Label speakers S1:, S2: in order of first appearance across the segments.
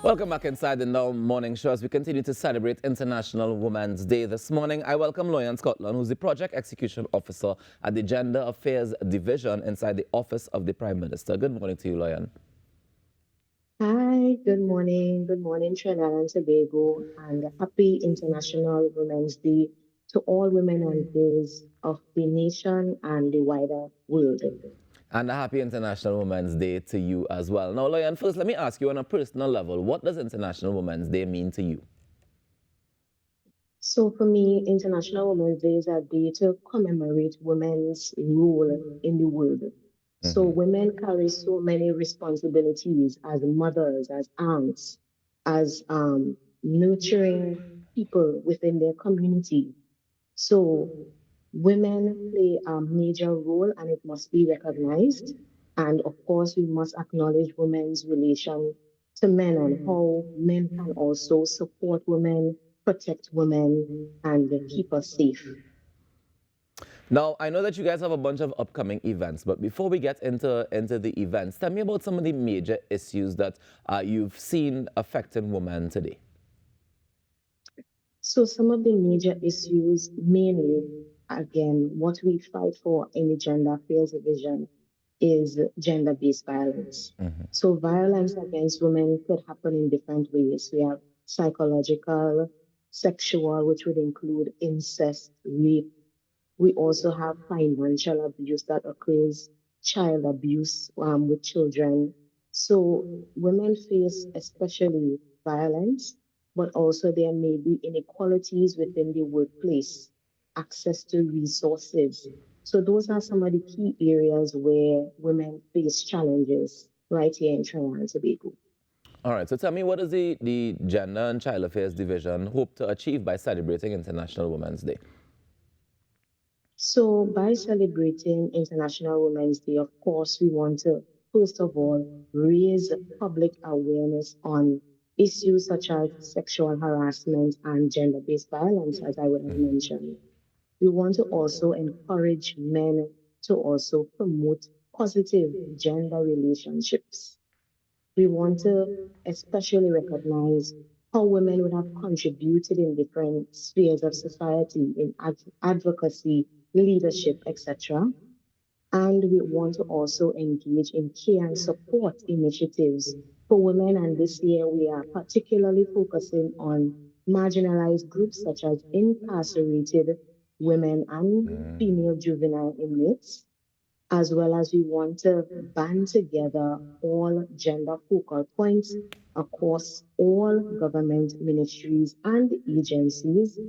S1: Welcome back inside the Now Morning Show as we continue to celebrate International Women's Day. This morning, I welcome Loyan Scotland, who's the Project Execution Officer at the Gender Affairs Division inside the Office of the Prime Minister. Good morning to you, Loyan.
S2: Hi, good morning. Good morning, Trinidad and Tobago, and happy International Women's Day to all women and girls of the nation and the wider world.
S1: And a happy International Women's Day to you as well. Now, Loyan, first, let me ask you on a personal level, what does International Women's Day mean to you?
S2: So for me, International Women's Day is a day to commemorate women's role in the world. So women carry so many responsibilities as mothers, as aunts, as nurturing people within their community. So women play a major role and it must be recognized. And of course, we must acknowledge women's relation to men and how men can also support women, protect women, and keep us safe.
S1: Now, I know that you guys have a bunch of upcoming events, but before we get into the events, tell me about some of the major issues that you've seen affecting women today.
S2: So some of the major issues, mainly, again, what we fight for in the Gender Affairs Division is gender-based violence. So violence against women could happen in different ways. We have psychological, sexual, which would include incest, rape. We also have financial abuse that occurs, child abuse with children. So women face especially violence, but also there may be inequalities within the workplace, access to resources. So those are some of the key areas where women face challenges right here in Trinidad and Tobago.
S1: All right, so tell me, what does the Gender and Child Affairs Division hope to achieve by celebrating International Women's Day?
S2: So by celebrating International Women's Day, of course, we want to, first of all, raise public awareness on issues such as sexual harassment and gender-based violence, as I would have mentioned. We want to also encourage men to also promote positive gender relationships. We want to especially recognize how women would have contributed in different spheres of society, in advocacy, leadership, etc. And we want to also engage in care and support initiatives for women. And this year, we are particularly focusing on marginalized groups such as incarcerated women and female juvenile inmates, as well as we want to band together all gender focal points across all government ministries and agencies.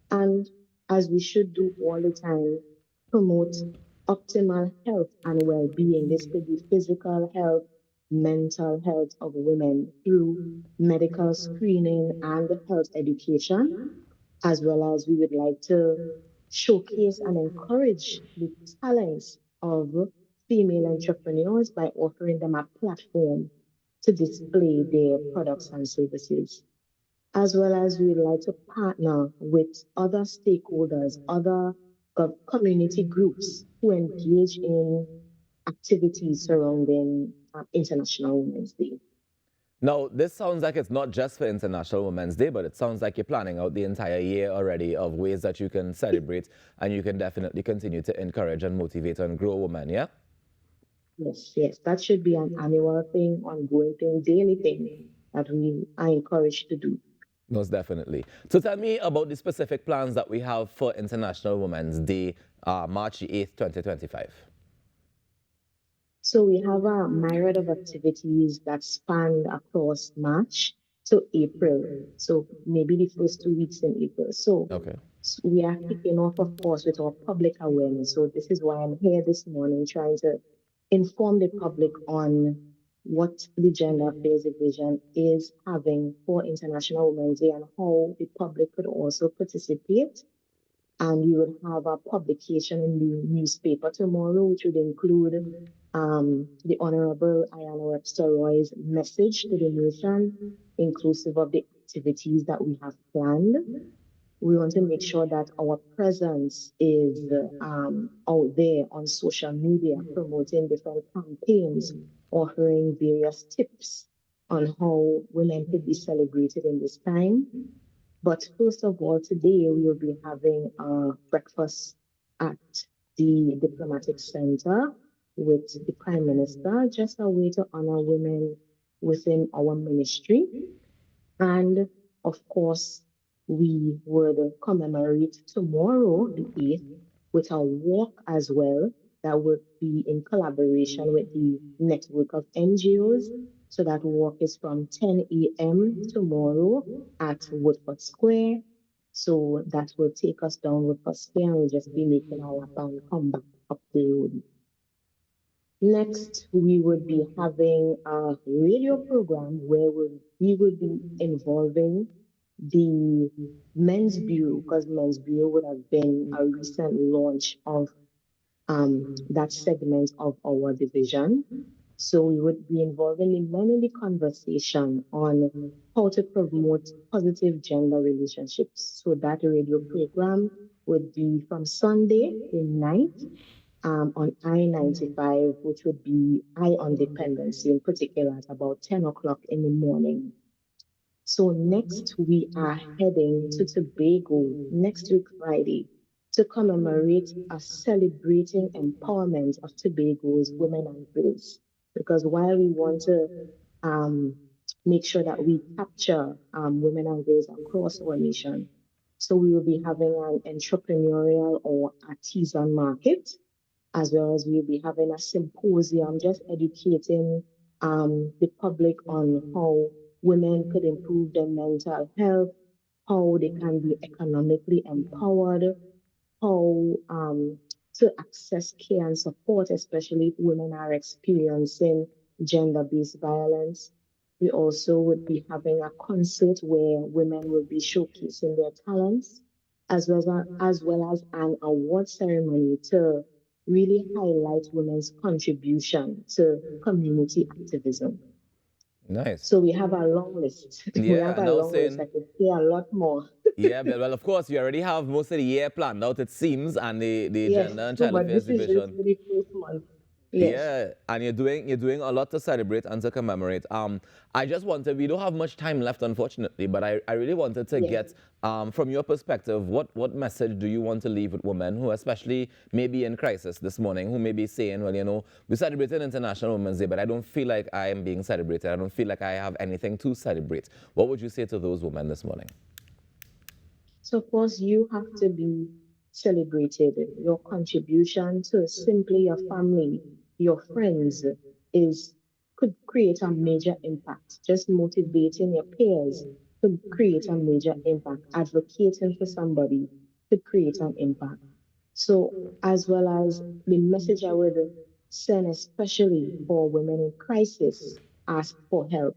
S2: And as we should do all the time, promote optimal health and well-being. This could be physical health, mental health of women through medical screening and health education, as well as we would like to showcase and encourage the talents of female entrepreneurs by offering them a platform to display their products and services, as well as we would like to partner with other stakeholders, other community groups who engage in activities surrounding International Women's Day.
S1: Now, this sounds like it's not just for International Women's Day, but it sounds like you're planning out the entire year already of ways that you can celebrate and you can definitely continue to encourage and motivate and grow women, yeah?
S2: Yes, yes, that should be an annual thing, ongoing thing, daily thing that we are encouraged to do.
S1: Most definitely. So tell me about the specific plans that we have for International Women's Day, March the 8th, 2025.
S2: So we have a myriad of activities that span across March to April. So maybe the first 2 weeks in April. So
S1: Okay.
S2: we are kicking off, of course, with our public awareness. So this is why I'm here this morning trying to inform the public on what the Gender Affairs Division is having for International Women's Day and how the public could also participate. And we will have a publication in the newspaper tomorrow, which would include the Honorable Ayanna Webster Roy's message to the nation, inclusive of the activities that we have planned. We want to make sure that our presence is out there on social media, promoting different campaigns, offering various tips on how women could be celebrated in this time. But first of all, today we will be having a breakfast at the Diplomatic Center with the Prime Minister, just a way to honor women within our ministry. And of course, we would commemorate tomorrow, the 8th, with a walk as well that would be in collaboration with the network of NGOs. So that walk is from 10 a.m. tomorrow at Woodford Square. So that will take us down Woodford Square and we'll just be making our come back up the road. Next, we would be having a radio program where we would be involving the Men's Bureau, because Men's Bureau would have been a recent launch of that segment of our division. So we would be involving the men in the conversation on how to promote positive gender relationships. So that radio program would be from Sunday, the 9th, on I-95, which would be Eye on Dependency in particular at about 10 o'clock in the morning. So next we are heading to Tobago next week Friday to commemorate a celebrating empowerment of Tobago's women and girls. Because while we want to make sure that we capture women and girls across our nation, so we will be having an entrepreneurial or artisan market, as well as we'll be having a symposium just educating the public on how women could improve their mental health, how they can be economically empowered, how to access care and support, especially if women are experiencing gender-based violence. We also would be having a concert where women will be showcasing their talents, as well as an award ceremony to really highlight women's contribution to community activism.
S1: Nice.
S2: So we have a long list. We
S1: Yeah,
S2: have
S1: and
S2: a
S1: I was
S2: long list. I
S1: saying,
S2: could say a lot more.
S1: yeah, well, of course, you already have most of the year planned out, it seems, and the
S2: Yes,
S1: Gender and
S2: so
S1: Child
S2: but
S1: Affairs
S2: this is just
S1: Division.
S2: for the first month. Yes.
S1: Yeah, and you're doing a lot to celebrate and to commemorate. I just wanted, we don't have much time left, unfortunately, but I really wanted to
S2: Yes.
S1: get from your perspective, what message do you want to leave with women who, especially maybe in crisis this morning, who may be saying, well, you know, we celebrated International Women's Day, but I don't feel like I am being celebrated. I don't feel like I have anything to celebrate. What would you say to those women this morning?
S2: So of course you have to be celebrated. Your contribution to simply your family, your friends could create a major impact. Just motivating your peers could create a major impact. Advocating for somebody could create an impact. So as well as the message I would send, especially for women in crisis, ask for help.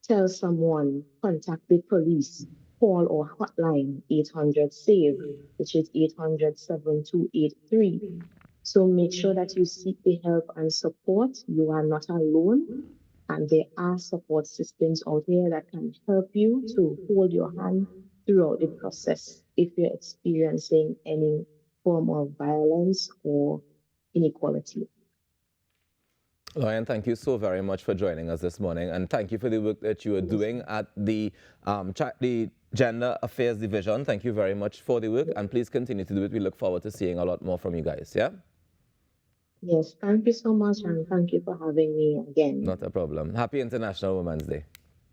S2: Tell someone, contact the police, call our hotline 800-SAVE, which is 800-7283. So make sure that you seek the help and support. You are not alone, and there are support systems out there that can help you to hold your hand throughout the process if you're experiencing any form of violence or inequality.
S1: Lauren, thank you so very much for joining us this morning, and thank you for the work that you are doing at the Gender Affairs Division. Thank you very much for the work, and please continue to do it. We look forward to seeing a lot more from you guys, yeah?
S2: Yes, thank you so much, and thank you for having me again.
S1: Not a problem. Happy International Women's Day.